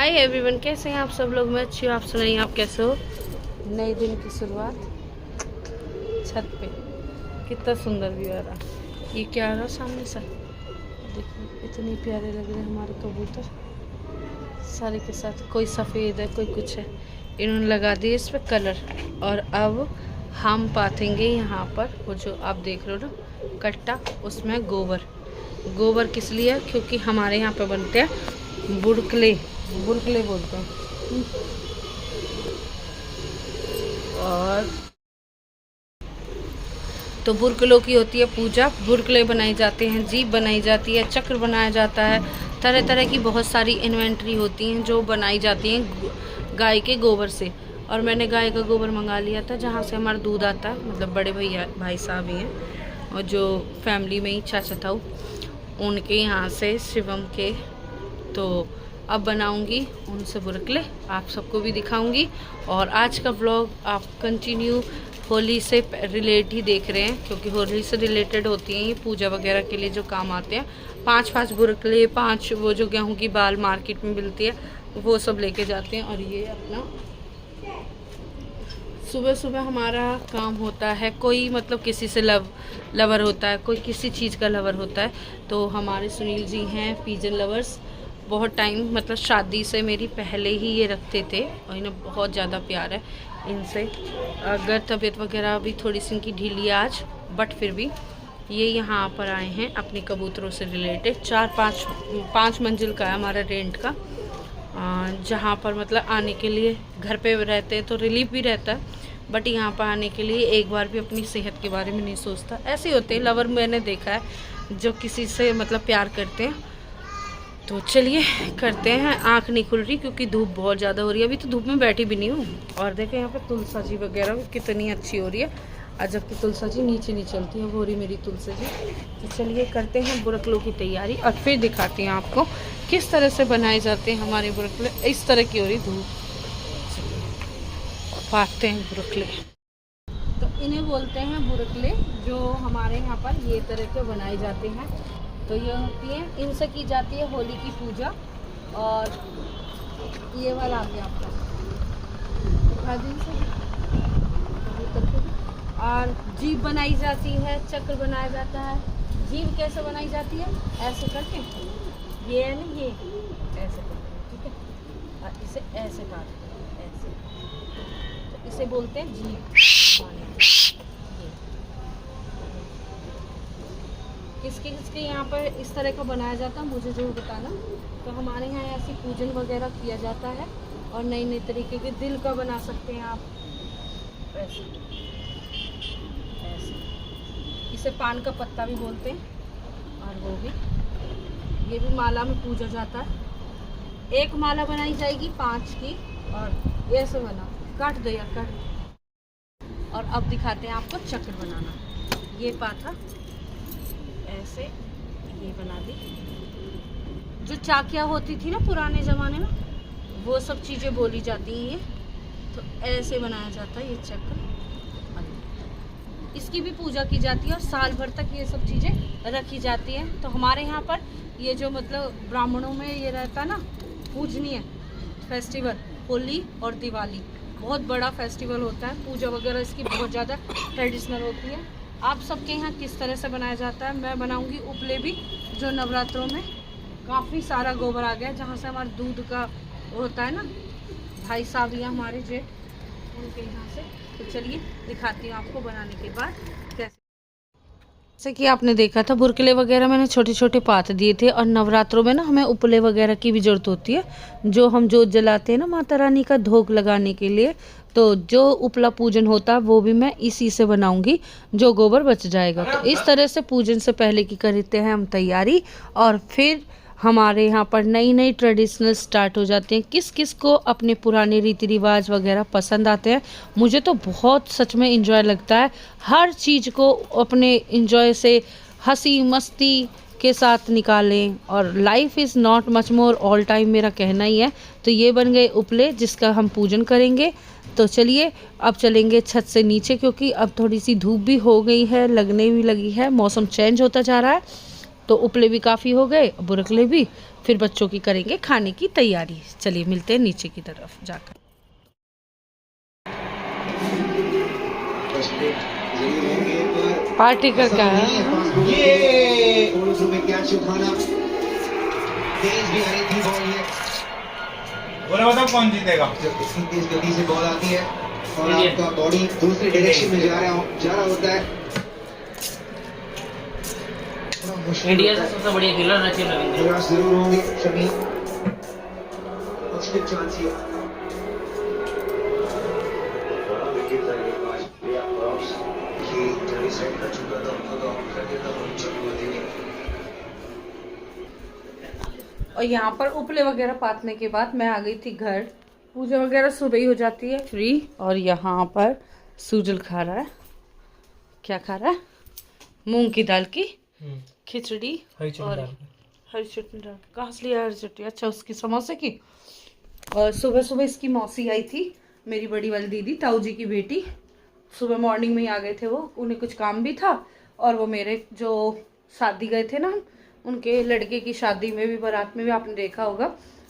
Hi everyone, कैसे हैं आप सब लोग। मैं अच्छी हूँ, आप सुनाइए, आप कैसे हो। नए दिन की शुरुआत छत पे, कितना सुंदर व्यू आ रहा। ये क्या आ रहा सामने से, देखो इतने प्यारे लग रहे हैं हमारे कबूतर सारे के साथ। कोई सफ़ेद है, कोई कुछ है। इन्होंने लगा दिए इस पर कलर। और अब हम पातेंगे यहाँ पर वो जो आप देख रहे हो ना कट्टा, उसमें गोबर। गोबर किस लिए? क्योंकि हमारे यहाँ पे बनते हैं बुड़कले, बुड़कले बोलते हैं। और तो बुड़कलों की होती है पूजा। बुड़कले बनाई जाते हैं, जीप बनाई जाती है, चक्र बनाया जाता है। तरह तरह की बहुत सारी इन्वेंट्री होती हैं जो बनाई जाती हैं गाय के गोबर से। और मैंने गाय का गोबर मंगा लिया था जहाँ से हमारा दूध आता है, मतलब बड़े भैया भाई साहब ही हैं और जो फैमिली में ही चाचा था उनके यहाँ से, शिवम के। तो अब बनाऊंगी उनसे बुड़कले, आप सबको भी दिखाऊंगी। और आज का व्लॉग आप कंटिन्यू होली से रिलेट ही देख रहे हैं, क्योंकि होली से रिलेटेड होती हैं ये पूजा वगैरह के लिए जो काम आते हैं। 5-5 बुड़कले, 5 वो जो गेहूं की बाल मार्केट में मिलती है वो सब लेके जाते हैं। और ये अपना सुबह सुबह हमारा काम होता है। कोई मतलब किसी से लवर होता है, कोई किसी चीज़ का लवर होता है। तो हमारे सुनील जी हैं पीजन लवर्स। बहुत टाइम मतलब शादी से मेरी पहले ही ये रखते थे और इन्हें बहुत ज़्यादा प्यार है इनसे। अगर तबीयत वगैरह भी थोड़ी सी इनकी ढीली आज, बट फिर भी ये यहाँ पर आए हैं अपने कबूतरों से रिलेटेड। 4-5 मंजिल का है हमारा रेंट का, जहाँ पर मतलब आने के लिए घर पे रहते हैं तो रिलीफ भी रहता है, बट यहाँ पर आने के लिए एक बार भी अपनी सेहत के बारे में नहीं सोचता। ऐसे होते हैं लवर, मैंने देखा है जो किसी से मतलब प्यार करते हैं। तो चलिए करते हैं। आँख नहीं खुल रही क्योंकि धूप बहुत ज़्यादा हो रही है। अभी तो धूप में बैठी भी नहीं हूँ। और देखें यहाँ पे तुलसा जी वगैरह कितनी अच्छी हो रही है, और जबकि तुलसा जी नीचे नहीं चलती है, वो हो रही मेरी तुलसा जी। तो चलिए करते हैं बुड़कलों की तैयारी और फिर दिखाती हैं आपको किस तरह से बनाए जाते हैं हमारे बुड़कले। इस तरह की हो रही धूप, पाते हैं बुड़कले। तो इन्हें बोलते हैं बुड़कले, जो हमारे यहाँ पर ये तरह के बनाए जाते हैं। तो ये होती है, इनसे की जाती है होली की पूजा। और ये वाला आ गया आपका और जीप बनाई जाती है, चक्र बनाया जाता है। जीप कैसे बनाई जाती है? ऐसे करके, ये है ना, ये ऐसे करके, ठीक है, और इसे ऐसे काटते हैं, ऐसे। तो इसे बोलते हैं जीप। किसके किसके यहाँ पर इस तरह का बनाया जाता है मुझे ज़रूर बताना। तो हमारे यहाँ ऐसी पूजन वगैरह किया जाता है। और नए नए तरीके के दिल का बना सकते हैं आप, ऐसे ऐसे। इसे पान का पत्ता भी बोलते हैं। और वो भी, ये भी माला में पूजा जाता है। एक माला बनाई जाएगी 5 की, और ऐसे बना, काट दो यार, काट दो। और अब दिखाते हैं आपको चक्र बनाना। ये पाथा ऐसे, ये बना दी। जो चाकिया होती थी ना पुराने ज़माने में, वो सब चीज़ें बोली जाती हैं। ये तो ऐसे बनाया जाता है ये चक्र। इसकी भी पूजा की जाती है और साल भर तक ये सब चीज़ें रखी जाती हैं। तो हमारे यहाँ पर ये जो मतलब ब्राह्मणों में ये रहता ना पूजनीय फेस्टिवल, होली और दिवाली, बहुत बड़ा फेस्टिवल होता है। पूजा वगैरह इसकी बहुत ज़्यादा ट्रेडिशनल होती है। आप सबके यहाँ किस तरह से बनाया जाता है? मैं बनाऊंगी उपले भी, जो नवरात्रों में काफ़ी सारा गोबर आ गया, जहाँ से हमारे दूध का होता है ना, भाई साहब या हमारे जेठ, उनके यहाँ से। तो चलिए दिखाती हूँ आपको बनाने के बाद कैसे। जैसे कि आपने देखा था बुड़कले वगैरह मैंने छोटे छोटे पात दिए थे। और नवरात्रों में ना हमें उपले वगैरह की भी ज़रूरत होती है, जो हम जोत जलाते हैं ना माता रानी का धोख लगाने के लिए। तो जो उपला पूजन होता है वो भी मैं इसी से बनाऊंगी, जो गोबर बच जाएगा। तो इस तरह से पूजन से पहले की करते हैं हम तैयारी। और फिर हमारे यहाँ पर नई नई ट्रेडिशनल स्टार्ट हो जाते हैं। किस किस को अपने पुराने रीति रिवाज वगैरह पसंद आते हैं। मुझे तो बहुत सच में इंजॉय लगता है हर चीज़ को अपने इंजॉय से, हंसी मस्ती के साथ निकालें। और life is not much more, all time मेरा कहना ही है। तो ये बन गए उपले जिसका हम पूजन करेंगे। तो चलिए अब चलेंगे छत से नीचे, क्योंकि अब थोड़ी सी धूप भी हो गई है, लगने भी लगी है, मौसम चेंज होता जा रहा है। तो उपले भी काफ़ी हो गए, बुरकले भी। फिर बच्चों की करेंगे खाने की तैयारी। चलिए मिलते हैं नीचे की तरफ जाकर। पार्टी कर क्या है ये बोला बताओ कौन जीतेगा। जब इतनी तेज गति से बॉल आती है और आपका बॉडी दूसरे डायरेक्शन में जा रहा होता है, इंडिया का सबसे बढ़िया खिलाड़ी रचिन रविंद्र प्रयास जरूर होंगे शमी, मुश्किल चांस ही और यहाँ पर उपले वगैरह पातने के बाद मैं आ गई थी घर। पूजा वगैरह सुबह ही हो जाती है फ्री। और यहाँ पर सूजल खा रहा है। क्या खा रहा है? मूंग की दाल की खिचड़ी और हरी चटनी डाल। कहाँ से लिया हरी चटनी? अच्छा, उसकी समोसे की। और सुबह सुबह इसकी मौसी आई थी, मेरी बड़ी वाली दीदी, ताऊ जी की बेटी। सुबह मॉर्निंग में ही आ गए थे वो, उन्हें कुछ काम भी था। और वो मेरे जो शादी गए थे ना, उनके लड़के की शादी में भी, बारात में भी आपने देखा होगा,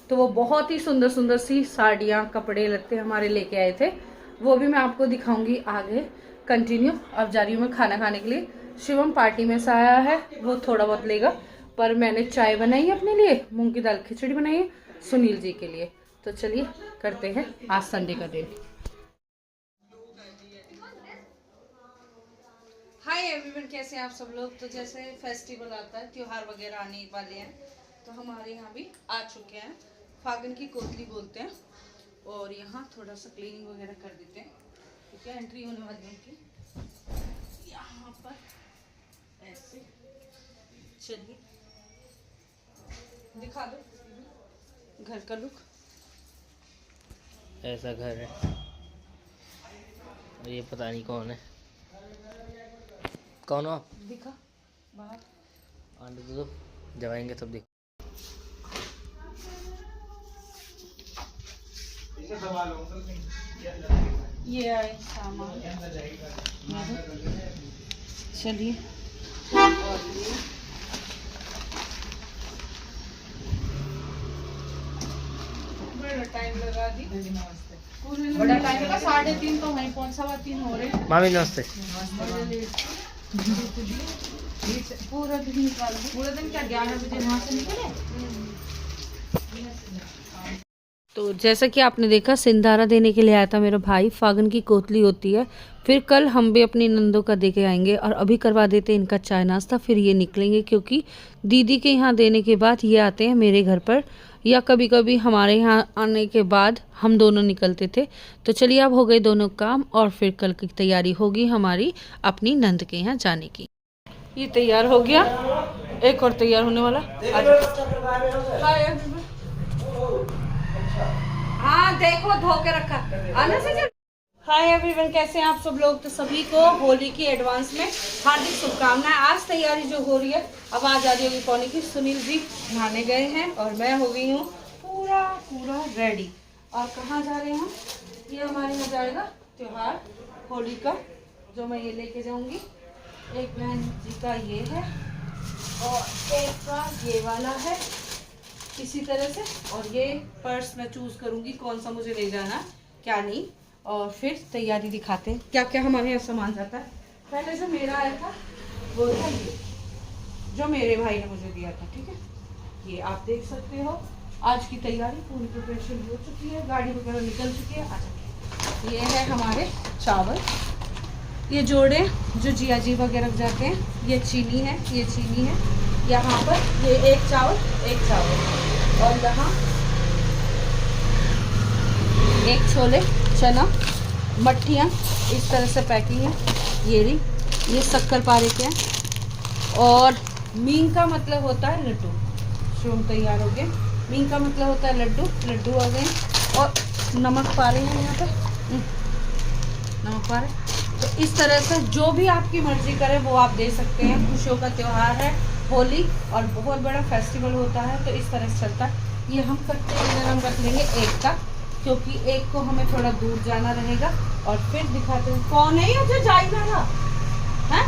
तो वो बहुत ही सुंदर सुंदर सी साड़ियाँ, कपड़े लत्ते हमारे लेके आए थे। वो भी मैं आपको दिखाऊंगी आगे कंटिन्यू। अब जा रही हूँ मैं खाना खाने के लिए। शिवम पार्टी में से आया है, वो थोड़ा बहुत लेगा, पर मैंने चाय बनाई है अपने लिए, मूंग की दाल खिचड़ी बनाई है सुनील जी के लिए। तो चलिए करते हैं आज संडे का दिन। हाय एवरीवन, कैसे हैं आप सब लोग? तो जैसे फेस्टिवल आता है, त्योहार वगैरह आने वाले हैं, तो हमारे यहाँ भी आ चुके हैं। फागन की कोतली बोलते हैं। और यहाँ थोड़ा सा क्लीनिंग वगैरह कर देते हैं, ठीक है। एंट्री होने वाली है उनकी यहाँ पर ऐसे। चलिए दिखा दो घर का लुक। ऐसा घर है और ये पता नहीं कौन है। कौन हो आप? दिखा बाहर आने दो, जब आएंगे तब देख। ये आए सामान। चलिए बड़ा टाइम लगा दी, बड़ा टाइम लगा। 3:30 तो वहीं पहुंच, 3:15 हो रहे। मामी नमस्ते। पूरा दिन निकाल, पूरा दिन क्या 11 बजे वहाँ से निकले। तो जैसा कि आपने देखा, सिंधारा देने के लिए आया था मेरा भाई। फागन की कोतली होती है। फिर कल हम भी अपनी नंदों का दे के आएंगे और अभी करवा देते इनका चाय नाश्ता, फिर ये निकलेंगे, क्योंकि दीदी के यहाँ देने के बाद ये आते हैं मेरे घर पर, या कभी कभी हमारे यहाँ आने के बाद हम दोनों निकलते थे। तो चलिए अब हो गए दोनों काम, और फिर कल की तैयारी होगी हमारी अपनी नंद के यहाँ जाने की। ये तैयार हो गया, एक और तैयार होने वाला। हाँ देखो, धो के रखा आना से। हाय एवरीवन, कैसे हैं आप सब लोग? तो सभी को होली की एडवांस में हार्दिक शुभकामनाएं। आज तैयारी जो हो रही है, अब आ जा रही होगी पौने की। सुनील जी नहाने गए हैं और मैं हो गई हूँ पूरा रेडी। और कहाँ जा रहे हैं हम? ये हमारे यहाँ जाएगा त्योहार होली का, जो मैं ये लेके जाऊंगी। एक बहन जी का ये है और एक का ये वाला है, इसी तरह से। और ये पर्स मैं चूज करूंगी कौन सा मुझे ले जाना क्या नहीं। और फिर तैयारी दिखाते हैं क्या क्या हमारे यहाँ सामान जाता है। पहले जो मेरा आया था वो था ये, जो मेरे भाई ने मुझे दिया था, ठीक है। ये आप देख सकते हो। आज की तैयारी पूरी प्रिपरेशन हो चुकी है, गाड़ी वगैरह निकल चुकी है। अच्छा, ये है हमारे चावल, ये जोड़े जो जिया जी वगैरह जाते हैं। ये चीनी है, ये चीनी है। यहाँ पर ये एक चावल, और यहाँ एक छोले, चना, मट्ठियाँ, इस तरह से पैकिंग है। ये शक्कर पारे के हैं। और मींग का मतलब होता है लड्डू। शिवम तैयार हो गए। मींग का मतलब होता है लड्डू आ गए। और नमक पारे हैं यहाँ पे, नमक पारे। तो इस तरह से जो भी आपकी मर्जी करे वो आप दे सकते हैं। खुशियों का त्यौहार है होली, और बहुत बड़ा फेस्टिवल होता है, तो इस तरह से चलता है। ये हम कट्टे इधर हम रख लेंगे एक का, क्योंकि एक को हमें थोड़ा दूर जाना रहेगा। और फिर दिखाते हैं कौन है ये जो जाएगा ना है।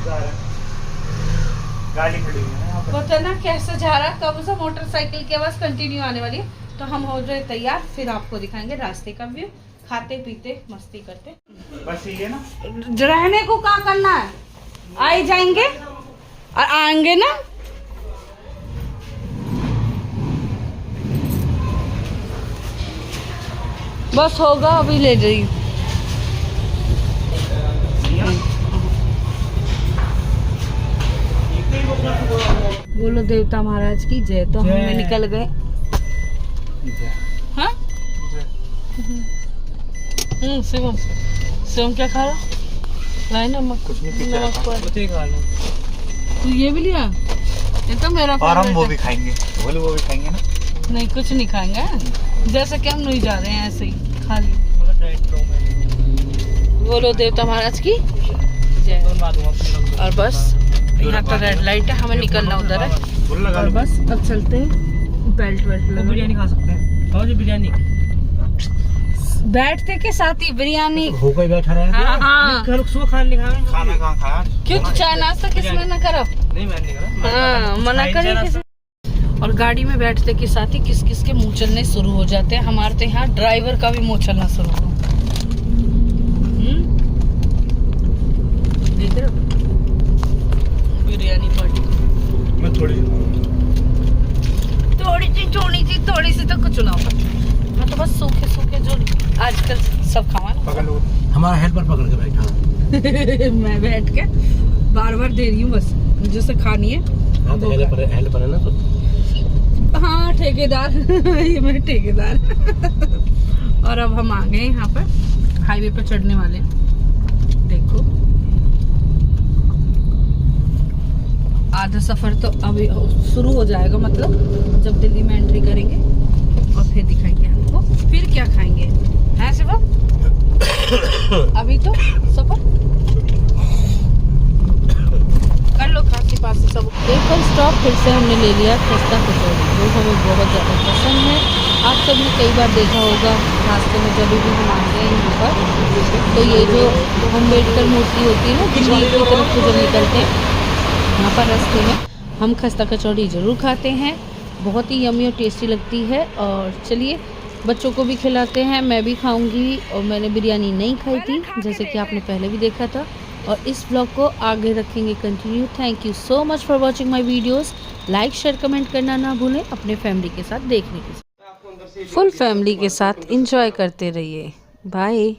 गाड़ी खड़ी हुई है यहाँ पर। पता ना कैसे जा रहा है, कब से मोटरसाइकिल की आवाज कंटिन्यू आने वाली है। तो हम हो रहे तैयार, फिर आपको दिखाएंगे रास्ते का व्यू, खाते पीते मस्ती करते। बस ये ना, रहने को क्या करना है, आ ही जाएंगे और आएंगे ना। बस होगा, अभी ले जाइए। बोलो देवता महाराज की जय। तो हमने निकल गए। हाँ शिवम, शिवम क्या खा रहा? लाई नमक, कुछ नहीं नमक पर। खा लो। तू ये भी लिया? ये तो मेरा और हम favorite वो है। भी खाएंगे, बोले वो भी खाएंगे ना। नहीं कुछ नहीं खाएंगे, जैसे कि हम नहीं जा रहे हैं ऐसे ही खाली। बोलो देवता महाराज की जय। और बस यहाँ तो रेड लाइट है, हमें निकलना उधर है। फुल लगा और लो। बस अब चलते हैं, बेल्ट वेल्ट लगा। बिरयानी खा सकते हैं। खाओ जी बिरयानी। बैठते के साथ ही बिरयानी। भूखा ही बैठा रहा है। हाँ हाँ, घर सुबह खाना नहीं खाया। खाना कहाँ खाया? क्यों तू चाय नाश्ता किसने ना करा? नहीं मैं नहीं करा। हाँ मना करी किसी। और गाड़ी में बैठते के साथ ही किस किस के मुंह चलने शुरू हो जाते हैं। हमारे तो यहाँ ड्राइवर का भी मुंह चलना शुरू हो। देख रहे हो बिरयानी पार्टी। मैं थोड़ी थोड़ी सी तो कुछ ना होगा। मैं तो बस सूखे सूखे जो आजकल सब खावा ना। पकड़ लो। हमारा हेल्पर पकड़ के बैठा। मैं बैठ के बार बार दे रही हूँ, बस मुझे से खानी है। हाँ तो हेल्पर है ना तो। हाँ ठेकेदार ये मेरे ठेकेदार। और अब हम आ गए यहाँ पर, हाईवे पे चढ़ने वाले हैं। देखो आधा सफर तो अभी शुरू हो जाएगा, मतलब जब दिल्ली में एंट्री करेंगे और फिर दिखाएंगे आपको फिर क्या खाएंगे। है शिवम? अभी तो सफर कर लो, खांसी पासी सब। एक और स्टॉप फिर से हमने ले लिया खस्ता कचौड़ी, जो हमें बहुत ज़्यादा पसंद है। आप सबने कई बार देखा होगा रास्ते में जब भी हम आते हैं यहाँ पर, तो ये जो अम्बेडकर मूर्ति होती है ना दिल्ली की तरफ से जब निकलते हैं, यहाँ पर रास्ते में हम खस्ता कचौड़ी ज़रूर खाते हैं। बहुत ही यमी और टेस्टी लगती है। और चलिए बच्चों को भी खिलाते हैं, मैं भी खाऊंगी। और मैंने बिरयानी नहीं खाई थी, जैसे कि आपने पहले भी देखा था। और इस ब्लॉग को आगे रखेंगे continue. Thank you so much for watching my videos. Like share comment करना ना भूलें अपने फैमिली के साथ देखने के साथ। फुल फैमिली के साथ इंजॉय करते रहिए। बाय।